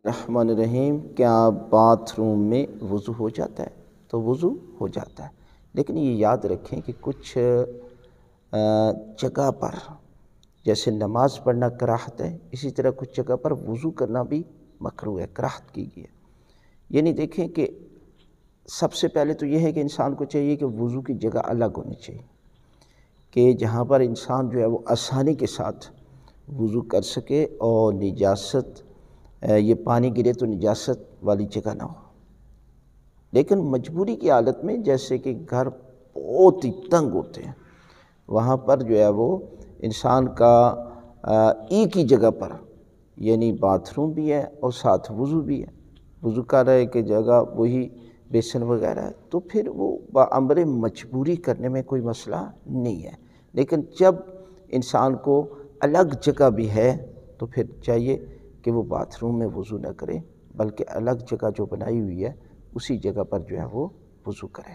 الرحمن الرحیم، کیا باتھ روم میں وضو ہو جاتا ہے؟ تو وضو ہو جاتا ہے، لیکن یہ یاد رکھیں کہ کچھ جگہ پر جیسے نماز پڑھنا کراہت ہے، اسی طرح کچھ جگہ پر وضو کرنا بھی مکروہ ہے، کراہت کی گئی ہے۔ یعنی دیکھیں کہ سب سے پہلے تو یہ ہے کہ انسان کو چاہیے کہ وضو کی جگہ الگ ہونی چاہیے، کہ جہاں پر انسان جو ہے وہ آسانی کے ساتھ وضو کر سکے اور نجاست یہ پانی گرے تو نجاست والی جگہ نہ ہو۔ لیکن مجبوری کی حالت میں جیسے کہ گھر بہت ہی تنگ ہوتے ہیں، وہاں پر جو ہے وہ انسان کا ایک ہی جگہ پر یعنی باتھ روم بھی ہے اور ساتھ وضو بھی ہے، وضو کر رہے کہ جگہ وہی بیسن وغیرہ ہے، تو پھر وہ بامر مجبوری کرنے میں کوئی مسئلہ نہیں ہے۔ لیکن جب انسان کو الگ جگہ بھی ہے تو پھر چاہیے کہ وہ باتھ روم میں وضو نہ کرے، بلکہ الگ جگہ جو بنائی ہوئی ہے اسی جگہ پر جو ہے وہ وضو کرے۔